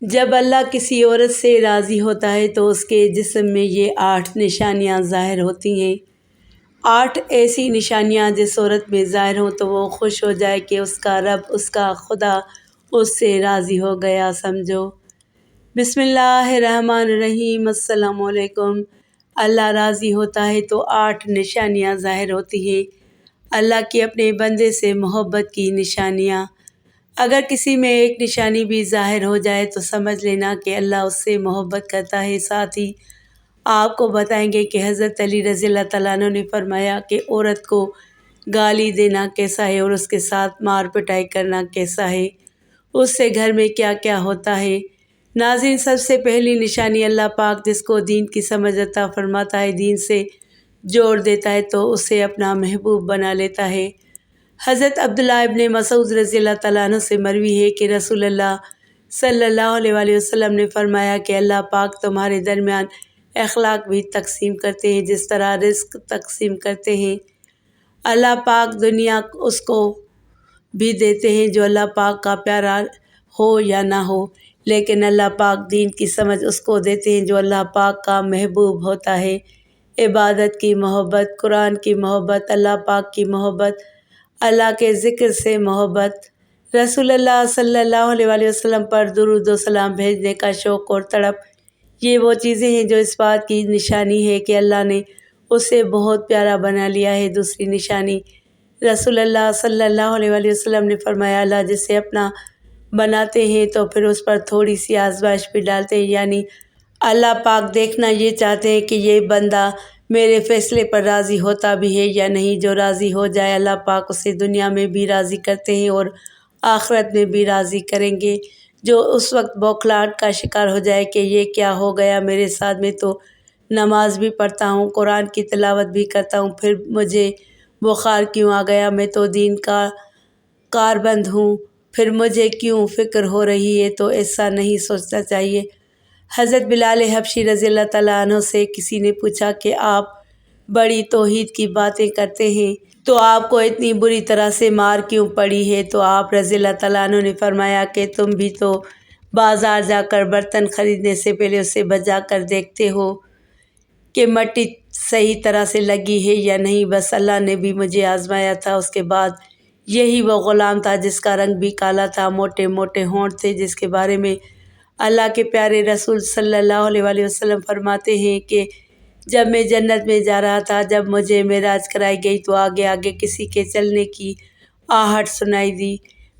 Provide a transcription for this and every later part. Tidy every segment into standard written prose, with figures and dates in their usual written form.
جب اللہ کسی عورت سے راضی ہوتا ہے تو اس کے جسم میں یہ 8 نشانیاں ظاہر ہوتی ہیں۔ 8 ایسی نشانیاں جس عورت میں ظاہر ہوں تو وہ خوش ہو جائے کہ اس کا رب، اس کا خدا اس سے راضی ہو گیا سمجھو۔ بسم اللہ الرحمن الرحیم۔ السلام علیکم۔ اللہ راضی ہوتا ہے تو 8 نشانیاں ظاہر ہوتی ہیں۔ اللہ کی اپنے بندے سے محبت کی نشانیاں۔ اگر کسی میں ایک نشانی بھی ظاہر ہو جائے تو سمجھ لینا کہ اللہ اس سے محبت کرتا ہے۔ ساتھ ہی آپ کو بتائیں گے کہ حضرت علی رضی اللہ تعالیٰ عنہ نے فرمایا کہ عورت کو گالی دینا کیسا ہے اور اس کے ساتھ مار پٹائی کرنا کیسا ہے، اس سے گھر میں کیا کیا ہوتا ہے۔ ناظرین، سب سے پہلی نشانی اللہ پاک جس کو دین کی سمجھ عطا فرماتا ہے، دین سے جوڑ دیتا ہے تو اسے اپنا محبوب بنا لیتا ہے۔ حضرت عبداللہ ابن مسعود رضی اللہ تعالیٰ عنہ سے مروی ہے کہ رسول اللہ صلی اللہ علیہ وآلہ وسلم نے فرمایا کہ اللہ پاک تمہارے درمیان اخلاق بھی تقسیم کرتے ہیں جس طرح رزق تقسیم کرتے ہیں۔ اللہ پاک دنیا اس کو بھی دیتے ہیں جو اللہ پاک کا پیارا ہو یا نہ ہو، لیکن اللہ پاک دین کی سمجھ اس کو دیتے ہیں جو اللہ پاک کا محبوب ہوتا ہے۔ عبادت کی محبت، قرآن کی محبت، اللہ پاک کی محبت، اللہ کے ذکر سے محبت، رسول اللہ صلی اللہ علیہ وآلہ وسلم پر درود و سلام بھیجنے کا شوق اور تڑپ، یہ وہ چیزیں ہیں جو اس بات کی نشانی ہے کہ اللہ نے اسے بہت پیارا بنا لیا ہے۔ دوسری نشانی، رسول اللہ صلی اللہ علیہ وآلہ وسلم نے فرمایا اللہ جسے اپنا بناتے ہیں تو پھر اس پر تھوڑی سی آزمائش بھی ڈالتے ہیں، یعنی اللہ پاک دیکھنا یہ چاہتے ہیں کہ یہ بندہ میرے فیصلے پر راضی ہوتا بھی ہے یا نہیں۔ جو راضی ہو جائے اللہ پاک اسے دنیا میں بھی راضی کرتے ہیں اور آخرت میں بھی راضی کریں گے۔ جو اس وقت بوکھلاہٹ کا شکار ہو جائے کہ یہ کیا ہو گیا میرے ساتھ، میں تو نماز بھی پڑھتا ہوں، قرآن کی تلاوت بھی کرتا ہوں، پھر مجھے بخار کیوں آ گیا، میں تو دین کا کاربند ہوں، پھر مجھے کیوں فکر ہو رہی ہے، تو ایسا نہیں سوچنا چاہیے۔ حضرت بلال حبشی رضی اللہ تعالیٰ عنہ سے کسی نے پوچھا کہ آپ بڑی توحید کی باتیں کرتے ہیں تو آپ کو اتنی بری طرح سے مار کیوں پڑی ہے؟ تو آپ رضی اللہ تعالیٰ عنہ نے فرمایا کہ تم بھی تو بازار جا کر برتن خریدنے سے پہلے اسے بجا کر دیکھتے ہو کہ مٹی صحیح طرح سے لگی ہے یا نہیں، بس اللہ نے بھی مجھے آزمایا تھا۔ اس کے بعد یہی وہ غلام تھا جس کا رنگ بھی کالا تھا، موٹے موٹے ہونٹ تھے، جس کے بارے میں اللہ کے پیارے رسول صلی اللہ علیہ وآلہ وسلم فرماتے ہیں کہ جب میں جنت میں جا رہا تھا، جب مجھے معراج کرائی گئی تو آگے آگے کسی کے چلنے کی آہٹ سنائی دی۔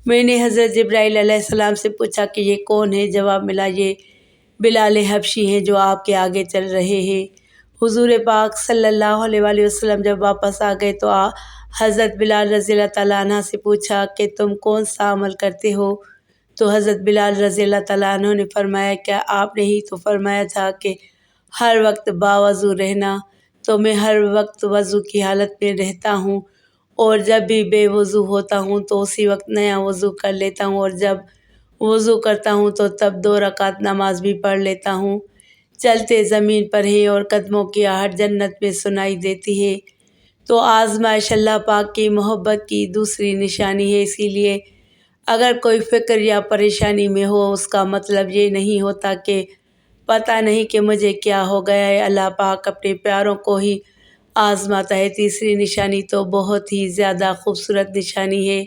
میں نے حضرت جبرائیل علیہ السلام سے پوچھا کہ یہ کون ہے؟ جواب ملا یہ بلال حبشی ہیں جو آپ کے آگے چل رہے ہیں۔ حضور پاک صلی اللہ علیہ وآلہ وسلم جب واپس آ گئے تو حضرت بلال رضی اللہ تعالیٰ عنہ سے پوچھا کہ تم کون سا عمل کرتے ہو؟ تو حضرت بلال رضی اللہ تعالیٰ عنہ نے فرمایا کیا آپ نے ہی تو فرمایا تھا کہ ہر وقت باوضو رہنا، تو میں ہر وقت وضو کی حالت میں رہتا ہوں، اور جب بھی بے وضو ہوتا ہوں تو اسی وقت نیا وضو کر لیتا ہوں، اور جب وضو کرتا ہوں تو تب 2 رکعت نماز بھی پڑھ لیتا ہوں۔ چلتے زمین پر ہیں اور قدموں کی آہٹ جنت میں سنائی دیتی ہے۔ تو آزمائش اللہ پاک کی محبت کی دوسری نشانی ہے۔ اسی لیے اگر کوئی فکر یا پریشانی میں ہو اس کا مطلب یہ نہیں ہوتا کہ پتہ نہیں کہ مجھے کیا ہو گیا ہے، اللہ پاک اپنے پیاروں کو ہی آزماتا ہے۔ تیسری نشانی تو بہت ہی زیادہ خوبصورت نشانی ہے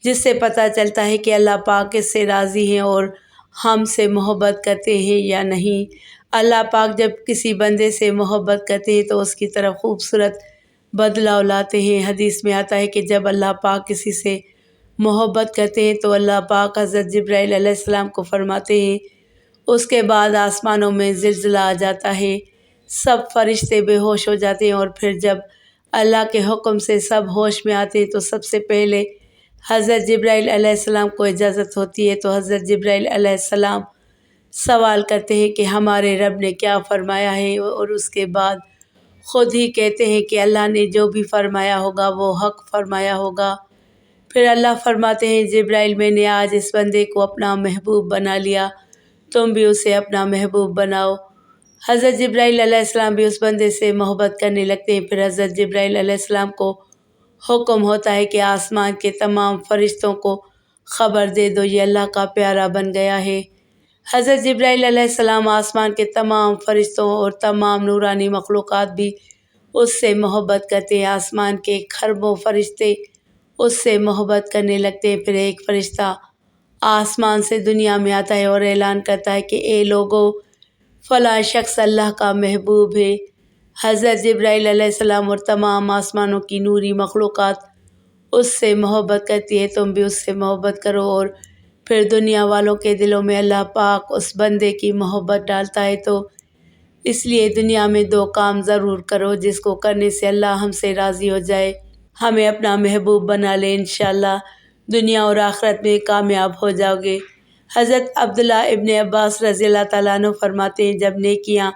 جس سے پتہ چلتا ہے کہ اللہ پاک اس سے راضی ہیں اور ہم سے محبت کرتے ہیں یا نہیں۔ اللہ پاک جب کسی بندے سے محبت کرتے ہیں تو اس کی طرف خوبصورت بدلاؤ لاتے ہیں۔ حدیث میں آتا ہے کہ جب اللہ پاک کسی سے محبت کرتے ہیں تو اللہ پاک حضرت جبرائیل علیہ السلام کو فرماتے ہیں اس کے بعد آسمانوں میں زلزلہ آ جاتا ہے، سب فرشتے بے ہوش ہو جاتے ہیں، اور پھر جب اللہ کے حکم سے سب ہوش میں آتے ہیں تو سب سے پہلے حضرت جبرائیل علیہ السلام کو اجازت ہوتی ہے، تو حضرت جبرائیل علیہ السلام سوال کرتے ہیں کہ ہمارے رب نے کیا فرمایا ہے، اور اس کے بعد خود ہی کہتے ہیں کہ اللہ نے جو بھی فرمایا ہوگا وہ حق فرمایا ہوگا۔ پھر اللہ فرماتے ہیں جبرائیل میں نے آج اس بندے کو اپنا محبوب بنا لیا، تم بھی اسے اپنا محبوب بناؤ۔ حضرت جبرائیل علیہ السلام بھی اس بندے سے محبت کرنے لگتے ہیں۔ پھر حضرت جبرائیل علیہ السلام کو حکم ہوتا ہے کہ آسمان کے تمام فرشتوں کو خبر دے دو یہ اللہ کا پیارا بن گیا ہے۔ حضرت جبرائیل علیہ السلام آسمان کے تمام فرشتوں اور تمام نورانی مخلوقات بھی اس سے محبت کرتے ہیں۔ آسمان کے کھربوں فرشتے اس سے محبت کرنے لگتے ہیں۔ پھر ایک فرشتہ آسمان سے دنیا میں آتا ہے اور اعلان کرتا ہے کہ اے لوگو، فلاں شخص اللہ کا محبوب ہے۔ حضرت جبرائیل علیہ السلام اور تمام آسمانوں کی نوری مخلوقات اس سے محبت کرتی ہے، تم بھی اس سے محبت کرو۔ اور پھر دنیا والوں کے دلوں میں اللہ پاک اس بندے کی محبت ڈالتا ہے۔ تو اس لیے دنیا میں 2 کام ضرور کرو جس کو کرنے سے اللہ ہم سے راضی ہو جائے، ہمیں اپنا محبوب بنا لے، انشاءاللہ دنیا اور آخرت میں کامیاب ہو جاؤ گے۔ حضرت عبداللہ ابن عباس رضی اللہ تعالیٰ عنہ فرماتے ہیں، جب نیکیاں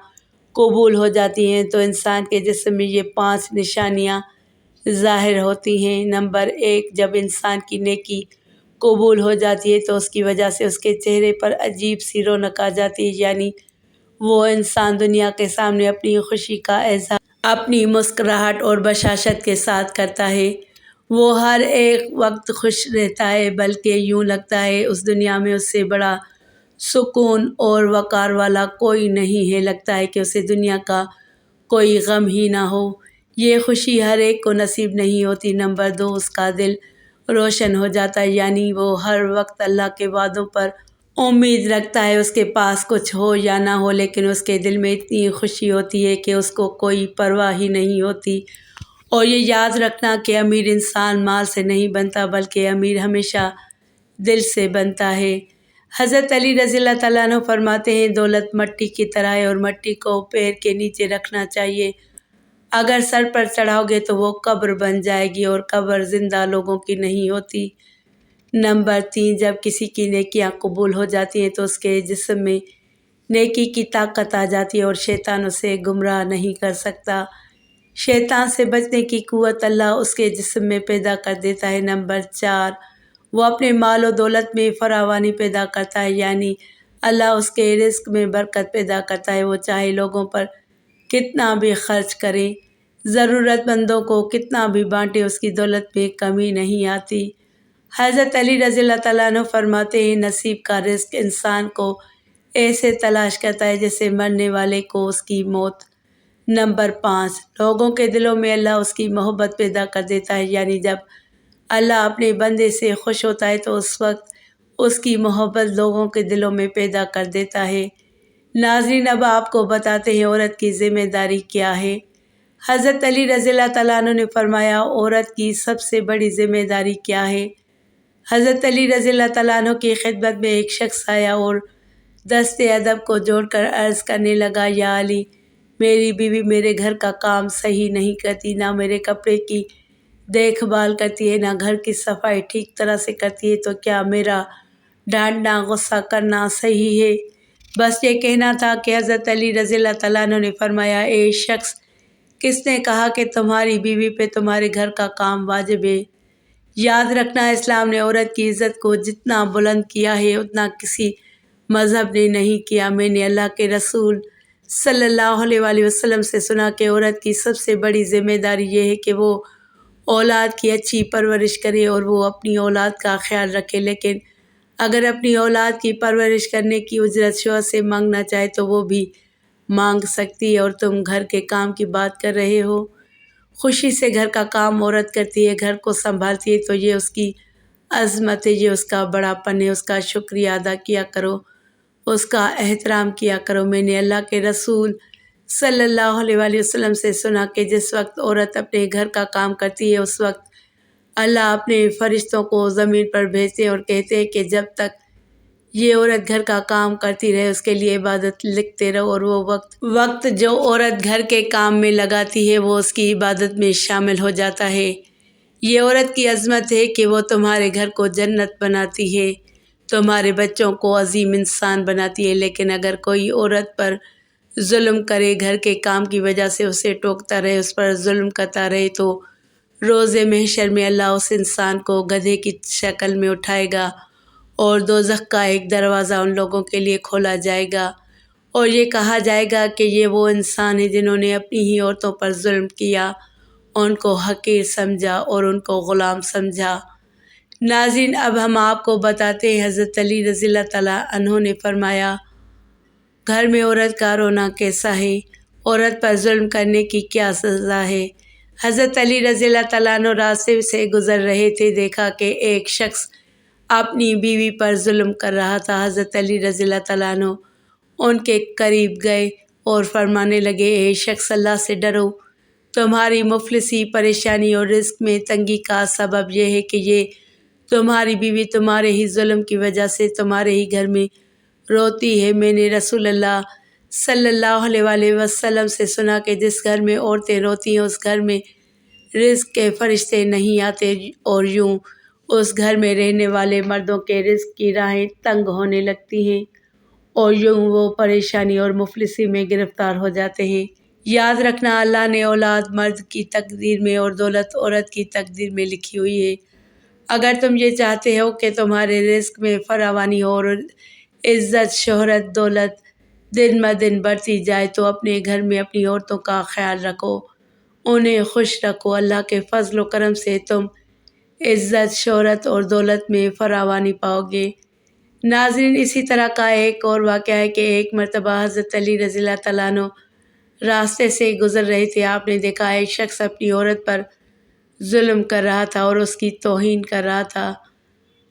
قبول ہو جاتی ہیں تو انسان کے جسم میں یہ 5 نشانیاں ظاہر ہوتی ہیں۔ نمبر 1، جب انسان کی نیکی قبول ہو جاتی ہے تو اس کی وجہ سے اس کے چہرے پر عجیب سی رونق آ جاتی ہے، یعنی وہ انسان دنیا کے سامنے اپنی خوشی کا اظہار اپنی مسکراہٹ اور بشاشت کے ساتھ کرتا ہے۔ وہ ہر ایک وقت خوش رہتا ہے، بلکہ یوں لگتا ہے اس دنیا میں اس سے بڑا سکون اور وقار والا کوئی نہیں ہے، لگتا ہے کہ اسے دنیا کا کوئی غم ہی نہ ہو۔ یہ خوشی ہر ایک کو نصیب نہیں ہوتی۔ نمبر 2، اس کا دل روشن ہو جاتا ہے، یعنی وہ ہر وقت اللہ کے وعدوں پر امید رکھتا ہے۔ اس کے پاس کچھ ہو یا نہ ہو، لیکن اس کے دل میں اتنی خوشی ہوتی ہے کہ اس کو کوئی پرواہ ہی نہیں ہوتی۔ اور یہ یاد رکھنا کہ امیر انسان مال سے نہیں بنتا، بلکہ امیر ہمیشہ دل سے بنتا ہے۔ حضرت علی رضی اللہ تعالیٰ عنہ فرماتے ہیں، دولت مٹی کی طرح ہے اور مٹی کو پیر کے نیچے رکھنا چاہیے۔ اگر سر پر چڑھاؤ گے تو وہ قبر بن جائے گی، اور قبر زندہ لوگوں کی نہیں ہوتی۔ نمبر 3، جب کسی کی نیکیاں قبول ہو جاتی ہیں تو اس کے جسم میں نیکی کی طاقت آ جاتی ہے اور شیطان اسے گمراہ نہیں کر سکتا۔ شیطان سے بچنے کی قوت اللہ اس کے جسم میں پیدا کر دیتا ہے۔ نمبر 4، وہ اپنے مال و دولت میں فراوانی پیدا کرتا ہے، یعنی اللہ اس کے رزق میں برکت پیدا کرتا ہے۔ وہ چاہے لوگوں پر کتنا بھی خرچ کرے، ضرورت مندوں کو کتنا بھی بانٹے، اس کی دولت میں کمی نہیں آتی۔ حضرت علی رضی اللہ تعالیٰ عنہ فرماتے ہیں، نصیب کا رزق انسان کو ایسے تلاش کرتا ہے جیسے مرنے والے کو اس کی موت۔ نمبر 5، لوگوں کے دلوں میں اللہ اس کی محبت پیدا کر دیتا ہے، یعنی جب اللہ اپنے بندے سے خوش ہوتا ہے تو اس وقت اس کی محبت لوگوں کے دلوں میں پیدا کر دیتا ہے۔ ناظرین، اب آپ کو بتاتے ہیں عورت کی ذمہ داری کیا ہے۔ حضرت علی رضی اللہ تعالیٰ عنہ نے فرمایا، عورت کی سب سے بڑی ذمہ داری کیا ہے؟ حضرت علی رضی اللہ تعالیٰ عنہ کی خدمت میں ایک شخص آیا اور دست ادب کو جوڑ کر عرض کرنے لگا، یا علی، میری بیوی میرے گھر کا کام صحیح نہیں کرتی، نہ میرے کپڑے کی دیکھ بھال کرتی ہے، نہ گھر کی صفائی ٹھیک طرح سے کرتی ہے، تو کیا میرا ڈانٹنا غصہ کرنا صحیح ہے؟ بس یہ کہنا تھا کہ حضرت علی رضی اللہ تعالیٰ عنہ نے فرمایا، اے شخص، کس نے کہا کہ تمہاری بیوی پہ تمہارے گھر کا کام واجب ہے؟ یاد رکھنا، اسلام نے عورت کی عزت کو جتنا بلند کیا ہے اتنا کسی مذہب نے نہیں کیا۔ میں نے اللہ کے رسول صلی اللہ علیہ وآلہ وسلم سے سنا کہ عورت کی سب سے بڑی ذمہ داری یہ ہے کہ وہ اولاد کی اچھی پرورش کرے اور وہ اپنی اولاد کا خیال رکھے، لیکن اگر اپنی اولاد کی پرورش کرنے کی اجرت شوہر سے مانگنا چاہے تو وہ بھی مانگ سکتی ہے۔ اور تم گھر کے کام کی بات کر رہے ہو، خوشی سے گھر کا کام عورت کرتی ہے، گھر کو سنبھالتی ہے، تو یہ اس کی عظمت ہے، یہ اس کا بڑا پن ہے، اس کا شکریہ ادا کیا کرو، اس کا احترام کیا کرو۔ میں نے اللہ کے رسول صلی اللہ علیہ وآلہ وسلم سے سنا کہ جس وقت عورت اپنے گھر کا کام کرتی ہے اس وقت اللہ اپنے فرشتوں کو زمین پر بھیجتے ہیں اور کہتے ہیں کہ جب تک یہ عورت گھر کا کام کرتی رہے اس کے لیے عبادت لکھتے رہو، اور وہ وقت جو عورت گھر کے کام میں لگاتی ہے وہ اس کی عبادت میں شامل ہو جاتا ہے۔ یہ عورت کی عظمت ہے کہ وہ تمہارے گھر کو جنت بناتی ہے، تمہارے بچوں کو عظیم انسان بناتی ہے۔ لیکن اگر کوئی عورت پر ظلم کرے، گھر کے کام کی وجہ سے اسے ٹوکتا رہے، اس پر ظلم کرتا رہے، تو روز محشر میں اللہ اس انسان کو گدھے کی شکل میں اٹھائے گا اور دوزخ کا ایک دروازہ ان لوگوں کے لیے کھولا جائے گا، اور یہ کہا جائے گا کہ یہ وہ انسان ہیں جنہوں نے اپنی ہی عورتوں پر ظلم کیا، ان کو حقیر سمجھا اور ان کو غلام سمجھا۔ ناظرین، اب ہم آپ کو بتاتے ہیں حضرت علی رضی اللہ تعالیٰ عنہ نے فرمایا گھر میں عورت کا رونا کیسا ہے، عورت پر ظلم کرنے کی کیا سزا ہے۔ حضرت علی رضی اللہ تعالیٰ عنہ راستے سے گزر رہے تھے، دیکھا کہ ایک شخص اپنی بیوی پر ظلم کر رہا تھا۔ حضرت علی رضی اللہ تعالیٰ عنہ ان کے قریب گئے اور فرمانے لگے، اے شخص، اللہ سے ڈرو، تمہاری مفلسی، پریشانی اور رزق میں تنگی کا سبب یہ ہے کہ یہ تمہاری بیوی تمہارے ہی ظلم کی وجہ سے تمہارے ہی گھر میں روتی ہے۔ میں نے رسول اللہ صلی اللہ علیہ وآلہ وسلم سے سنا کہ جس گھر میں عورتیں روتی ہیں اس گھر میں رزق کے فرشتے نہیں آتے، اور یوں اس گھر میں رہنے والے مردوں کے رزق کی راہیں تنگ ہونے لگتی ہیں، اور یوں وہ پریشانی اور مفلسی میں گرفتار ہو جاتے ہیں۔ یاد رکھنا، اللہ نے اولاد مرد کی تقدیر میں اور دولت عورت کی تقدیر میں لکھی ہوئی ہے۔ اگر تم یہ چاہتے ہو کہ تمہارے رزق میں فراوانی ہو اور عزت، شہرت، دولت دن بہ دن بڑھتی جائے تو اپنے گھر میں اپنی عورتوں کا خیال رکھو، انہیں خوش رکھو۔ اللہ کے فضل و کرم سے تم عزت، شہرت اور دولت میں فراوانی پاؤ گے۔ ناظرین، اسی طرح کا ایک اور واقعہ ہے کہ ایک مرتبہ حضرت علی رضی اللہ تعالیٰ عنہ راستے سے گزر رہے تھے۔ آپ نے دیکھا ایک شخص اپنی عورت پر ظلم کر رہا تھا اور اس کی توہین کر رہا تھا۔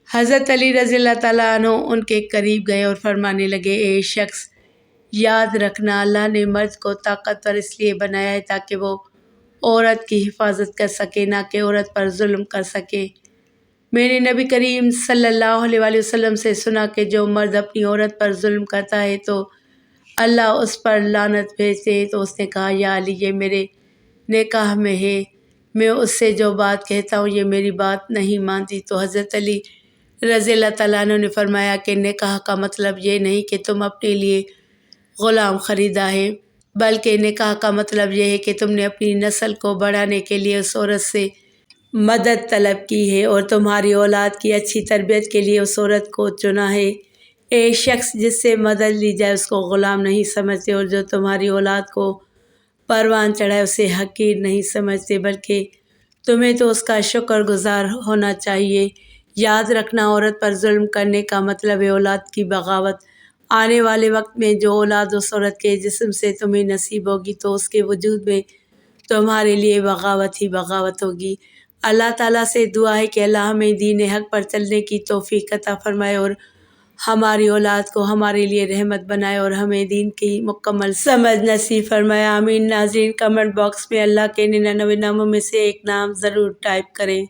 حضرت علی رضی اللہ تعالیٰ عنہ ان کے قریب گئے اور فرمانے لگے، اے شخص، یاد رکھنا، اللہ نے مرد کو طاقتور اس لیے بنایا ہے تاکہ وہ عورت کی حفاظت کر سکے، نہ کہ عورت پر ظلم کر سکے۔ میں نے نبی کریم صلی اللہ علیہ وآلہ وسلم سے سنا کہ جو مرد اپنی عورت پر ظلم کرتا ہے تو اللہ اس پر لعنت بھیجتے ہیں۔ تو اس نے کہا، یا علی، یہ میرے نکاح میں ہے، میں اس سے جو بات کہتا ہوں یہ میری بات نہیں مانتی۔ تو حضرت علی رضی اللہ تعالیٰ عنہ نے فرمایا کہ نکاح کا مطلب یہ نہیں کہ تم اپنے لیے غلام خریدا ہے، بلکہ نکاح کا مطلب یہ ہے کہ تم نے اپنی نسل کو بڑھانے کے لیے اس عورت سے مدد طلب کی ہے اور تمہاری اولاد کی اچھی تربیت کے لیے اس عورت کو چنا ہے۔ ایک شخص جس سے مدد لی جائے اس کو غلام نہیں سمجھتے، اور جو تمہاری اولاد کو پروان چڑھائے اسے حقیر نہیں سمجھتے، بلکہ تمہیں تو اس کا شکر گزار ہونا چاہیے۔ یاد رکھنا، عورت پر ظلم کرنے کا مطلب ہے اولاد کی بغاوت۔ آنے والے وقت میں جو اولاد اس عورت کے جسم سے تمہیں نصیب ہوگی تو اس کے وجود میں تمہارے لیے بغاوت ہی بغاوت ہوگی۔ اللہ تعالیٰ سے دعا ہے کہ اللہ ہمیں دین حق پر چلنے کی توفیق عطا فرمائے اور ہماری اولاد کو ہمارے لیے رحمت بنائے اور ہمیں دین کی مکمل سمجھ نصیب فرمائے، آمین۔ ناظرین، کمنٹ باکس میں اللہ کے 99 ناموں میں سے ایک نام ضرور ٹائپ کریں۔